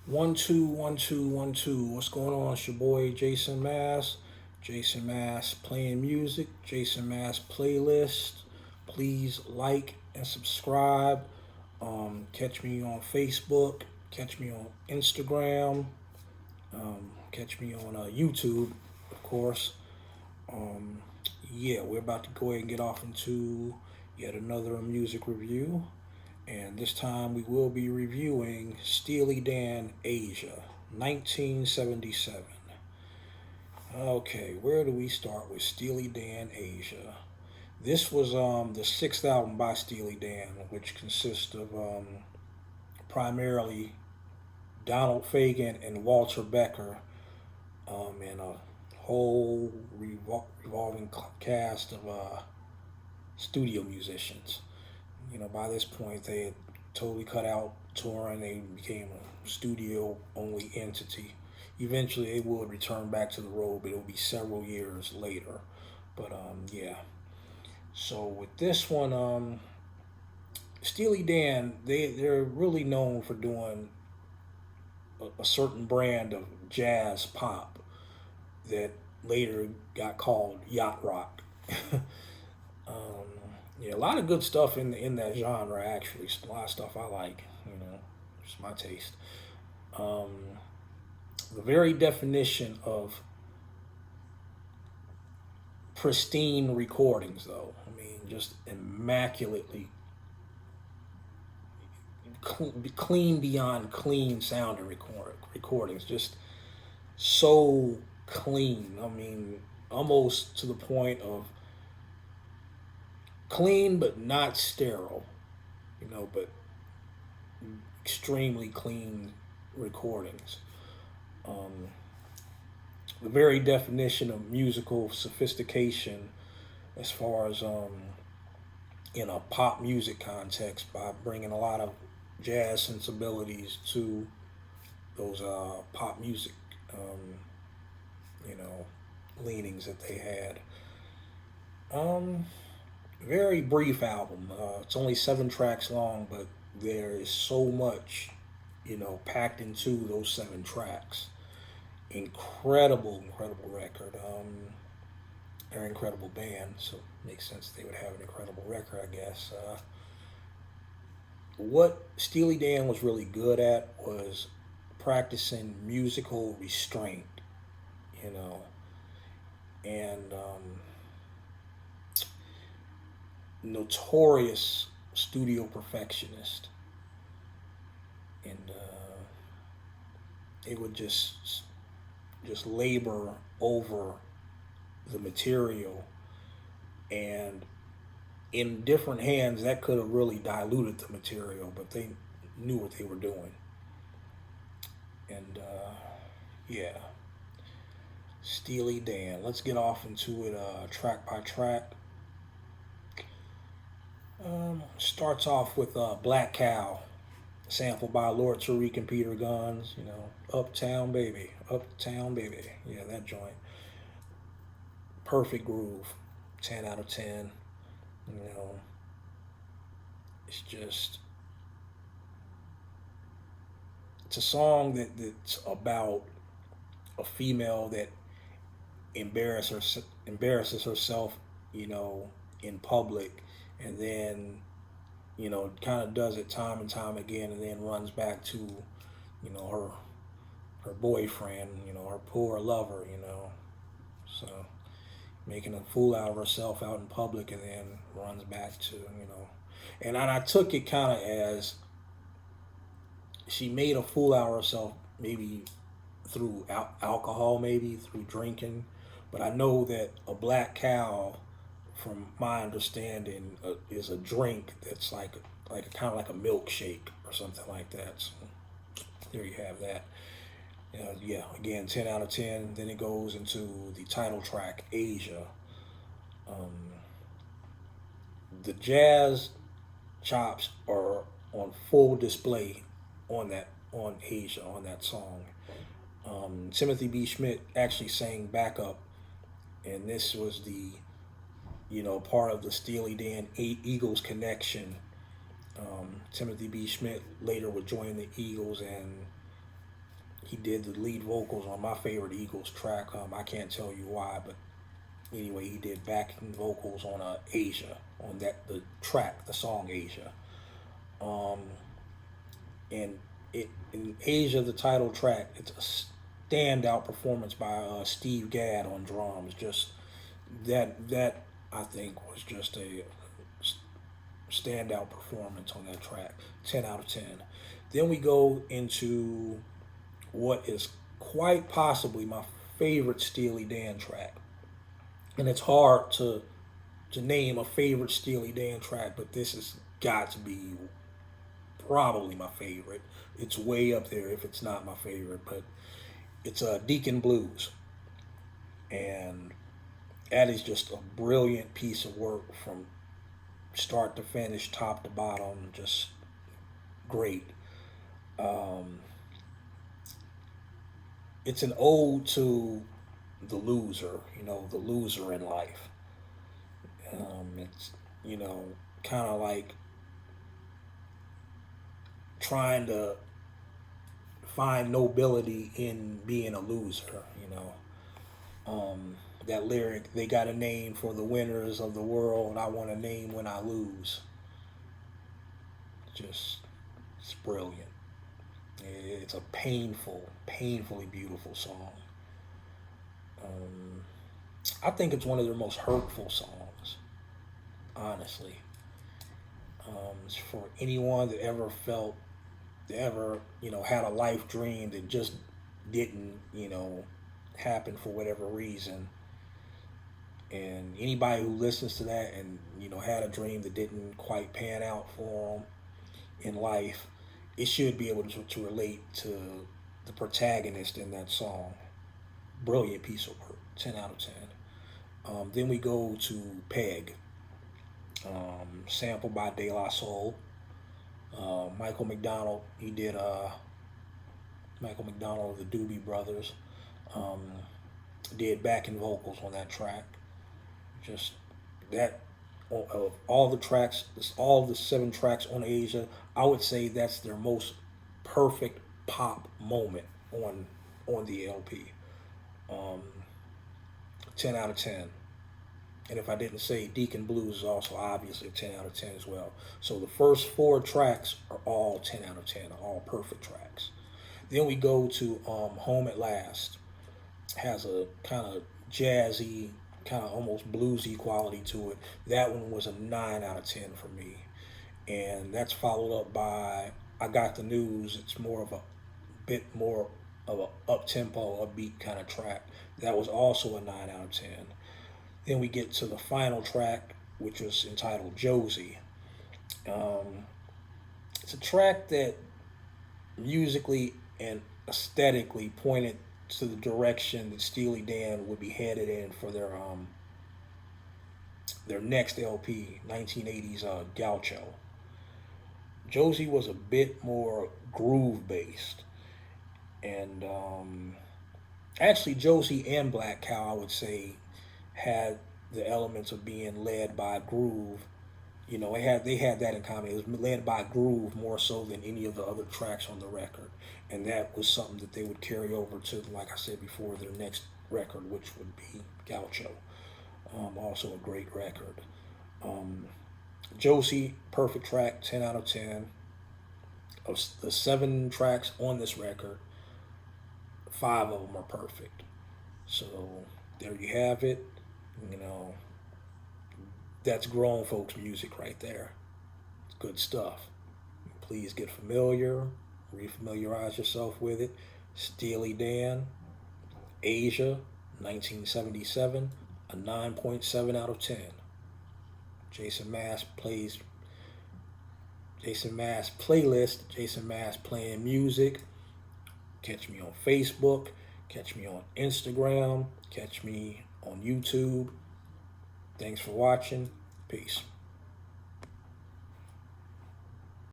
One, two, one, two, one, two. What's going on? It's your boy Jason Mass. Jason Mass playing music. Jason Mass playlist. Please like and subscribe. Catch me on Facebook. Catch me on Instagram. Catch me on YouTube, of course. Um, yeah, we're about to go ahead and get off into yet another music review. And this time we will be reviewing Steely Dan Asia, 1977. Okay, where do we start with Steely Dan Asia? This was the sixth album by Steely Dan, which consists of primarily Donald Fagen and Walter Becker, and a whole revolving cast of studio musicians. By this point, they had totally cut out touring. They became a studio only entity. Eventually, they would return back to the road, but it would be several years later. But yeah. So with this one, Steely Dan, they're really known for doing a certain brand of jazz pop that later got called yacht rock. um, yeah, a lot of good stuff in that genre. Actually, a lot of stuff I like. It's my taste. Um, the very definition of pristine recordings, though. I mean, just immaculately clean beyond clean sounding recordings. Just so clean. I mean, almost to the point of clean but not sterile. But extremely clean recordings. Um, the very definition of musical sophistication, as far as in a pop music context, by bringing a lot of jazz sensibilities to those pop music, um, you know, leanings that they had. Um, Very brief album. It's only 7 tracks long, but there is so much, packed into those 7 tracks. Incredible, incredible record. They're an incredible band, so it makes sense they would have an incredible record, I guess. What Steely Dan was really good at was practicing musical restraint, you know, and notorious studio perfectionist, and they would just labor over the material, and in different hands that could have really diluted the material, but they knew what they were doing. And yeah, Steely Dan. Let's get off into it track by track. Starts off with Black Cow, sampled by Lord Tariq and Peter Guns. Uptown Baby, Uptown Baby. Yeah, that joint. Perfect groove. 10 out of 10. You know, it's just it's a song that's about a female that embarrasses herself, in public, and then kind of does it time and time again, and then runs back to her boyfriend, her poor lover, so making a fool out of herself out in public, and then runs back to and I took it kind of as she made a fool out of herself, maybe through alcohol, maybe through drinking. But I know that a black cow, from my understanding, is a drink that's like kind of like a milkshake or something like that. So there you have that. Yeah, again, 10 out of 10. Then it goes into the title track, Asia. Um, the jazz chops are on full display on Asia, on that song. Timothy B. Schmidt actually sang backup, and this was the part of the Steely Dan Eagles connection. Timothy B. Schmidt later would join the Eagles, and he did the lead vocals on my favorite Eagles track. I can't tell you why, but anyway, he did backing vocals on Asia, on the track, the song Asia. Um, and in Asia, the title track, it's a standout performance by Steve Gadd on drums. Just that I think was just a standout performance on that track. 10 out of 10. Then we go into what is quite possibly my favorite Steely Dan track, and it's hard to name a favorite Steely Dan track, but this has got to be probably my favorite. It's way up there if it's not my favorite, but it's Deacon Blues, and that is just a brilliant piece of work from start to finish, top to bottom, just great. Um, it's an ode to the loser, the loser in life. It's, kind of like trying to find nobility in being a loser. That lyric, they got a name for the winners of the world, I want a name when I lose. Just, it's brilliant. It's a painfully beautiful song. Um, I think it's one of their most hurtful songs, honestly. It's for anyone that ever felt, that ever, had a life dream that just didn't, happen for whatever reason. And anybody who listens to that and, had a dream that didn't quite pan out for them in life, it should be able to relate to the protagonist in that song. Brilliant piece of work. 10 out of 10. Then we go to Peg, sampled by De La Soul. Michael McDonald, he did Michael McDonald of the Doobie Brothers, um, did backing vocals on that track. Just that, of all the tracks, all the 7 tracks on Asia, I would say that's their most perfect pop moment on the LP. Um, 10 out of 10. And if I didn't say, Deacon Blues is also obviously a 10 out of 10 as well. So the first 4 tracks are all 10 out of 10, all perfect tracks. Then we go to Home at Last. Has a kind of jazzy, kind of almost bluesy quality to it. That one was a 9 out of 10 for me. And that's followed up by I Got the News. It's more of a bit more of a up tempo, upbeat kind of track. That was also a 9 out of 10. Then we get to the final track, which was entitled Josie. Um, it's a track that musically and aesthetically pointed to the direction that Steely Dan would be headed in for their next LP, 1980s Gaucho. Josie was a bit more groove based, and actually Josie and Black Cow, I would say, had the elements of being led by groove. They had that in common. It was led by groove more so than any of the other tracks on the record, and that was something that they would carry over to, like I said before, their next record, which would be Gaucho. Also a great record. Um, Josie, perfect track, 10 out of 10. Of the 7 tracks on this record, 5 of them are perfect. So there you have it. You know, that's grown folks music right there. It's good stuff. Please get familiar, refamiliarize yourself with it. Steely Dan, Asia, 1977, a 9.7 out of 10. Jason Mass plays Jason Mass playlist, Jason Mass playing music. Catch me on Facebook, catch me on Instagram, catch me on YouTube. Thanks for watching. Peace.